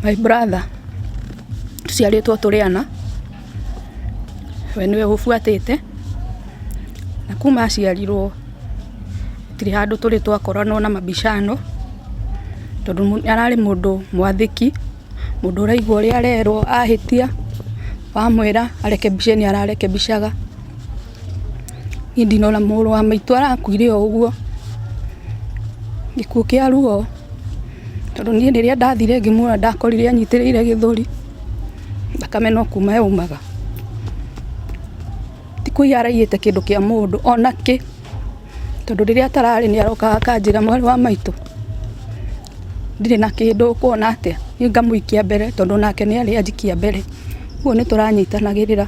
My brother tuciaritwo turiana we niwe ufuatite na kuma aciarirwo tiri handu turi twakorana na mabicano tondu arari mundu mwathiki mundu uraigwa uri arerwo ahitia wamwira arekebishe ni ararekebishaga indinora muru wa maitu arakuire uguo gikuo kia ruo tondu ni riria ndathire ngimura ndakorire anyitiriire githuri ndakameno kuma yaumaga tikuiaraiyete kindu kia mundu onake tondu riria tarari ni aroka akanjira mwari wa maitu ndire na kindu kuona atia ngamuikia mbere tondu nake ni ari ajikia mbere uguo ni turanyitanagirira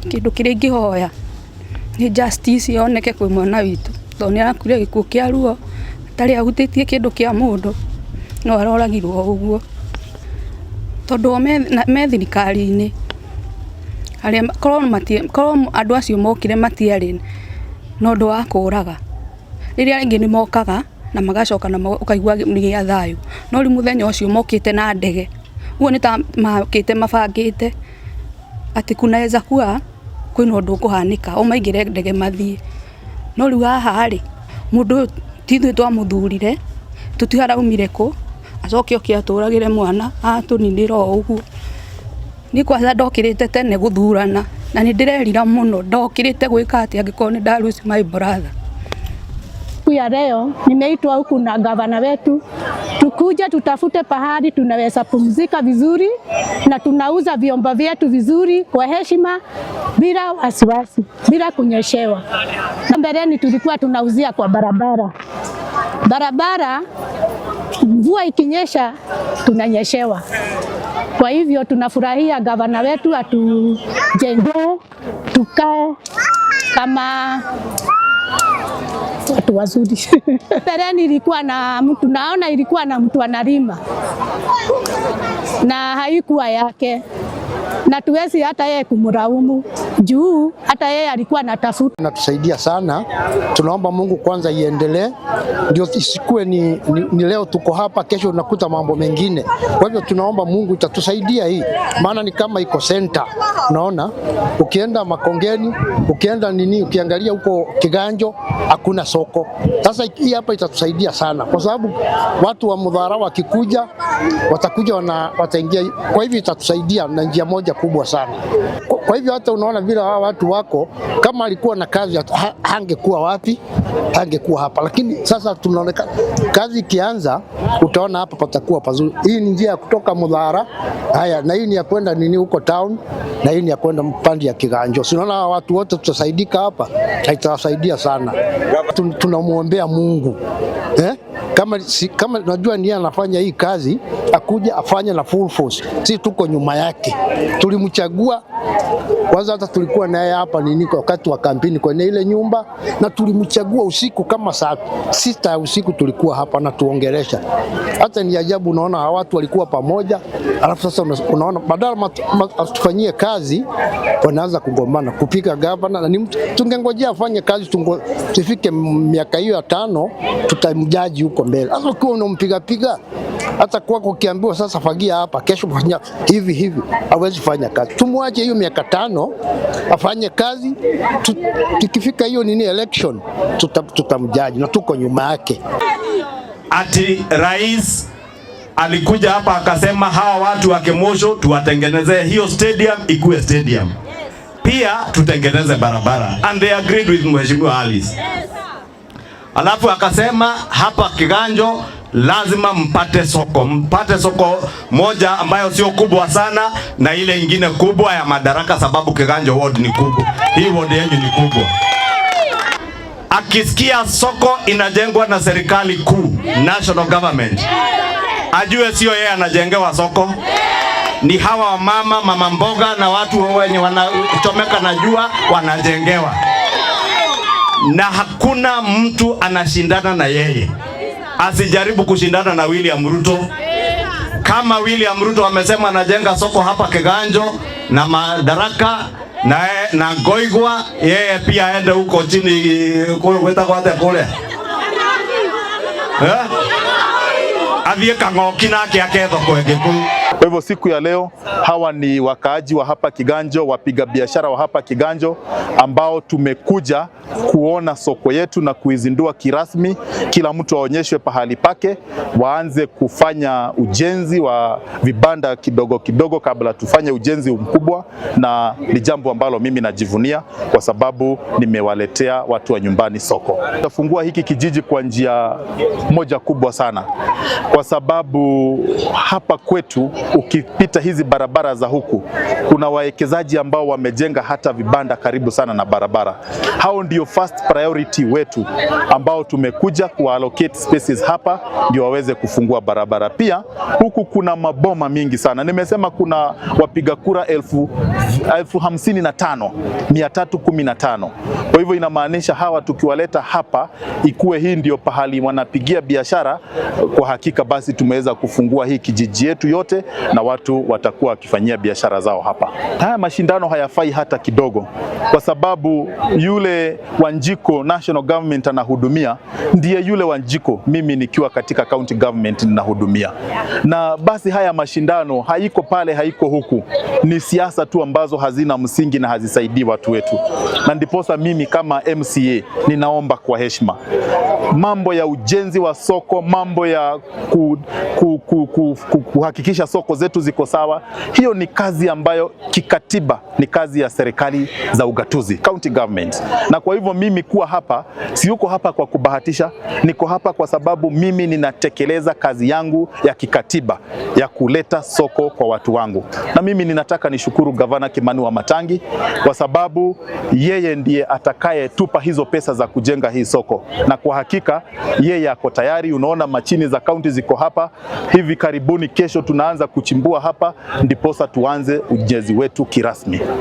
kindu kiria ingihoya ni justice yoneke kwi mwana witu tondu ni arakuire gikuo kia ruo tari ahutitie kindu kia mundu no aroragirwo uguo tondu me thirikari-ini aria korwo andu acio mokire matiari no ndu wa kuraga riria ringi ni mokaga na magacoka na ukaigua ni gia thayu no ri muthenya ucio mokite na ndege uguo ni ta makite mabangite ati kunaweza kuwa kwina undu kuhanika o maingire ndege mathie no ri haha ri mundu tithwe twamuthurire tutiharaumire ku acoke okiaturagire mwana atuninira uguo ni kwaza ndokirite tene guthurana na ni ndirerira muno ndokirite gwika ati angikoni ndarusi my brother. Ya leo nimeitwa huku na gavana wetu tukuje tutafute pahali tunaweza pumzika vizuri na tunauza vyombo vyetu vizuri kwa heshima bila wasiwasi bila kunyeshewa. Na mbeleni tulikuwa tunauzia kwa barabara mvua ikinyesha tunanyeshewa. Kwa hivyo tunafurahia gavana wetu atujengee tukae kama watu wazuri. Pereni ilikuwa na mtu, naona ilikuwa na mtu analima na haikuwa yake, na tuwezi hata yeye kumlaumu juu hata yeye alikuwa anatafuta. Natusaidia sana, tunaomba Mungu kwanza iendelee, ndio isikue ni leo tuko hapa, kesho unakuta mambo mengine. Kwa hivyo tunaomba Mungu itatusaidia hii, maana ni kama iko center. Unaona, ukienda Makongeni, ukienda ukiangalia huko Kiganjo hakuna soko. Sasa hii hapa itatusaidia sana, kwa sababu watu wa Mudhara wakikuja watakuja wataingia. Kwa hivyo itatusaidia na njia moja kubwa sana. Kwa hivyo hata unaona vile hawa watu wako, kama alikuwa na kazi hangekuwa wapi, hangekuwa hapa. Lakini sasa tunaonekana kazi ikianza, utaona hapa patakuwa pazuri. Hii ni njia ya kutoka Mudhara, haya, na hii ni ya kwenda huko town, na hii ni ya kwenda mpande ya Kiganjo. Unaona watu wote tutasaidika hapa, itawasaidia sana. Tunamuombea Mungu kama najua ndiye anafanya hii kazi, akuja afanye na full force. Sisi tuko nyuma yake, tulimchagua kwanza, hata tulikuwa naye hapa wakati wa kampeni kwenye ile nyumba, na tulimchagua usiku kama saa 6 usiku tulikuwa hapa na tuongelesha. Hata ni ajabu, unaona hawa watu walikuwa pamoja, alafu sasa unaona badala atufanyie kazi wanaanza kugombana kupika gavana. Na tungengojea afanye kazi tufike miaka hiyo ya 5 tutamjaji huko mbele. Sasa ukiwa unampiga hata kwako ukiambiwa sasa fagia hapa, kesho fanya hivi, hawezi fanya kazi. Tumwache hiyo miaka 5 afanye kazi, tukifika hiyo election tutamjaji na tuko nyuma yake. Ati rais alikuja hapa akasema hawa watu wa Kemosho tuwatengenezee hiyo stadium ikuwe stadium, pia tutengeneze barabara, and they agreed with Mheshimiwa Alice. Alafu akasema hapa Kiganjo lazima mpate soko moja ambayo sio kubwa sana na ile ingine kubwa ya Madaraka, sababu Kiganjo ward ni kubwa, hii ward yenu ni kubwa. Akisikia soko inajengwa na serikali kuu, national government, ajue sio yeye anajengewa soko, ni hawa mama mboga na watu wenye wanachomeka na jua wanajengewa, na hakuna mtu anashindana na yeye. Asijaribu kushindana na William Ruto. Kama William Ruto amesema anajenga soko hapa Kiganjo na Madaraka na Ngoigwa, yeye pia aende huko chini kwenda kule. athie Kang'oki nake aketho kwenge kuu. Kwa hivyo siku ya leo hawa ni wakaaji wa hapa Kiganjo, wapiga biashara wa hapa Kiganjo ambao tumekuja kuona soko yetu na kuizindua kirasmi. Kila mtu aonyeshwe pahali pake, waanze kufanya ujenzi wa vibanda kidogo kidogo kabla tufanye ujenzi mkubwa, na ni jambo ambalo mimi najivunia kwa sababu nimewaletea watu wa nyumbani soko. Tutafungua hiki kijiji kwa njia moja kubwa sana, kwa sababu hapa kwetu ukipita hizi barabara za huku kuna wawekezaji ambao wamejenga hata vibanda karibu sana na barabara. Hao ndio first priority wetu ambao tumekuja kuallocate spaces hapa ndio waweze kufungua barabara. Pia huku kuna maboma mingi sana. Nimesema kuna wapiga kura 55,315. Kwa hivyo inamaanisha hawa tukiwaleta hapa ikuwe hii ndio pahali wanapigia biashara, kwa hakika basi tumeweza kufungua hii kijiji yetu yote na watu watakuwa wakifanyia biashara zao hapa. Haya mashindano hayafai hata kidogo, kwa sababu yule Wanjiko National Government anahudumia ndiye yule Wanjiko mimi nikiwa katika county government ninahudumia. Na basi haya mashindano haiko pale, haiko huku, ni siasa tu ambazo hazina msingi na hazisaidii watu wetu. Na ndiposa mimi kama MCA ninaomba kwa heshima, mambo ya ujenzi wa soko, mambo ya kuhakikisha soko zetu ziko sawa, hiyo ni kazi ambayo kikatiba ni kazi ya serikali za ugatuzi, county government. Na kwa hivyo mimi kuwa hapa, siyuko hapa kwa kubahatisha, niko hapa kwa sababu mimi ninatekeleza kazi yangu ya kikatiba ya kuleta soko kwa watu wangu. Na mimi ninataka nishukuru Gavana Kimani Wamatangi kwa sababu yeye ndiye atakaye tupa hizo pesa za kujenga hii soko, na kwa hakika yeye ako tayari. Unaona machini za kaunti ziko hapa, hivi karibuni kesho tunaanza kuchimbua hapa, ndiposa tuanze ujenzi wetu kirasmi.